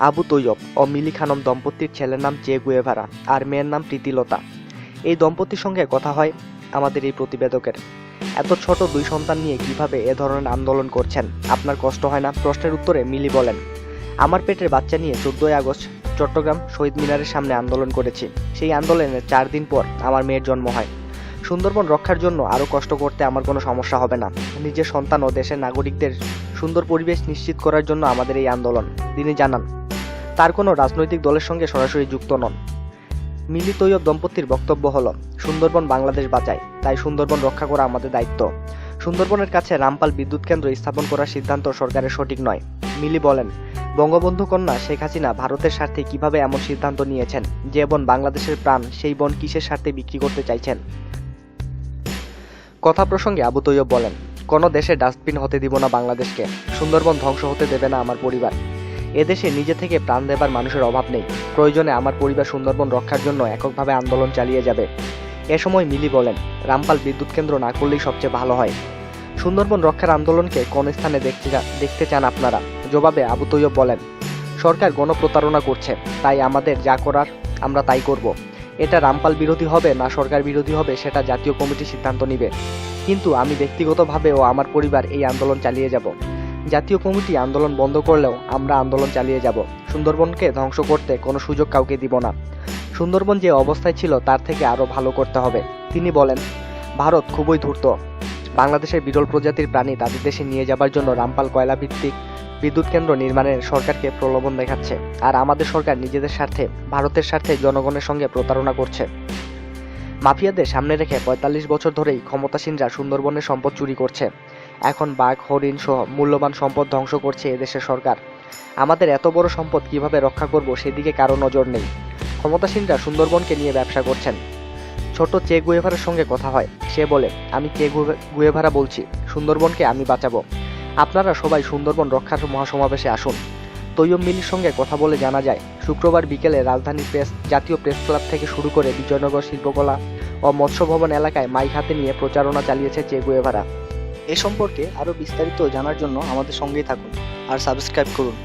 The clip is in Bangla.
আবু তৈয়ব ও মিলি খানম দম্পতির ছেলের নাম চে গুয়েভারা আর মেয়ের নাম প্রীতিলতা। এই দম্পতির সঙ্গে কথা হয় আমাদের এই প্রতিবেদকের। এত ছোট দুই সন্তান নিয়ে কিভাবে এ ধরনের আন্দোলন করছেন, আপনার কষ্ট হয় না? প্রশ্নের উত্তরে মিলি বলেন, আমার পেটের বাচ্চা নিয়ে 14 আগস্ট চট্টগ্রাম শহীদ মিনারের সামনে আন্দোলন করেছি। সেই আন্দোলনের 4 দিন পর আমার মেয়ের জন্ম হয়। সুন্দরবন রক্ষার জন্য আরও কষ্ট করতে আমার কোনো সমস্যা হবে না। নিজের সন্তান ও দেশের নাগরিকদের সুন্দর পরিবেশ নিশ্চিত করার জন্য আমাদের এই আন্দোলন। তিনি জানান, তার কোনো রাজনৈতিক দলের সঙ্গে সরাসরি যুক্ত নন। মিলি তৈয়ব দম্পতির বক্তব্য হলো, সুন্দরবন বাংলাদেশ বাঁচায়, তাই সুন্দরবন রক্ষা করা আমাদের দায়িত্ব। সুন্দরবনের কাছে রামপাল বিদ্যুৎ কেন্দ্র স্থাপন করার সিদ্ধান্ত সরকারের সঠিক নয়। মিলি বলেন, বঙ্গবন্ধু কন্যা শেখ হাসিনা ভারতের স্বার্থে কিভাবে এমন সিদ্ধান্ত নিয়েছেন? যে বন বাংলাদেশের প্রাণ, সেই বন কিসের স্বার্থে বিক্রি করতে চাইছেন? কথা প্রসঙ্গে আবু তৈয়ব বলেন, কোনো দেশে ডাস্টবিন হতে দিব না বাংলাদেশকে। সুন্দরবন ধ্বংস হতে দেবে না আমার পরিবার। এদেশে নিজে থেকে প্রাণ দেবার মানুষের অভাব নেই। প্রয়োজনে আমার পরিবার সুন্দরবন রক্ষার জন্য এককভাবে আন্দোলন চালিয়ে যাবে। এ সময় মিলি বলেন, রামপাল বিদ্যুৎ কেন্দ্র না করলেই সবচেয়ে ভালো হয়। সুন্দরবন রক্ষার আন্দোলনকে কোন স্থানে দেখতে চান আপনারা? জবাবে আবু তৈয়ব বলেন, সরকার গণপ্রতারণা করছে, তাই আমাদের যা করার আমরা তাই করব। এটা রামপাল বিরোধী হবে না সরকার বিরোধী হবে সেটা জাতীয় কমিটি সিদ্ধান্ত নিবে। কিন্তু আমি ব্যক্তিগতভাবে ও আমার পরিবার এই আন্দোলন চালিয়ে যাব। জাতীয় কমিটি আন্দোলন বন্ধ করলেও আমরা আন্দোলন চালিয়ে যাব। সুন্দরবনকে ধ্বংস করতে কোনো সুযোগ কাউকে দিব না। সুন্দরবন যে অবস্থায় ছিল তার থেকে আরও ভালো করতে হবে। তিনি বলেন, ভারত খুবই ধূর্ত। বাংলাদেশের বিরল প্রজাতির প্রাণী তাদের দেশে নিয়ে যাবার জন্য রামপাল কয়লা ভিত্তিক বিদ্যুৎ কেন্দ্র নির্মাণের সরকারকে প্রলোভন দেখাচ্ছে। আর আমাদের সরকার নিজেদের স্বার্থে, ভারতের স্বার্থে জনগণের সঙ্গে প্রতারণা করছে। মাফিয়াদের সামনে রেখে ৪৫ বছর ধরেই ক্ষমতাসীনরা সুন্দরবনের সম্পদ চুরি করছে। এখন বাঘ, হরিণ সহ মূল্যবান সম্পদ ধ্বংস করছে এদেশের সরকার। আমাদের এত বড় সম্পদ কিভাবে রক্ষা করব সেদিকে কারো নজর নেই। ক্ষমতাসীনরা সুন্দরবনকে নিয়ে ব্যবসা করছেন। ছোট চে গুয়েভারার সঙ্গে কথা হয়। সে বলে, আমি চে গুয়েভারা বলছি, সুন্দরবনকে আমি বাঁচাবো। আপনারা সবাই সুন্দরবন রক্ষার মহাসমাবেশে আসুন। তৈয়ব মিলির সঙ্গে কথা বলে জানা যায়, শুক্রবার বিকেলে রাজধানীর জাতীয় প্রেস ক্লাব থেকে শুরু করে বিজয়নগর শিল্পকলা ও মৎস্য ভবন এলাকায় মাইক হাতে নিয়ে প্রচারণা চালিয়েছে চে গুয়েভারা। এ সম্পর্কে আরও বিস্তারিত জানার জন্য আমাদের সঙ্গেই থাকুন আর সাবস্ক্রাইব করুন।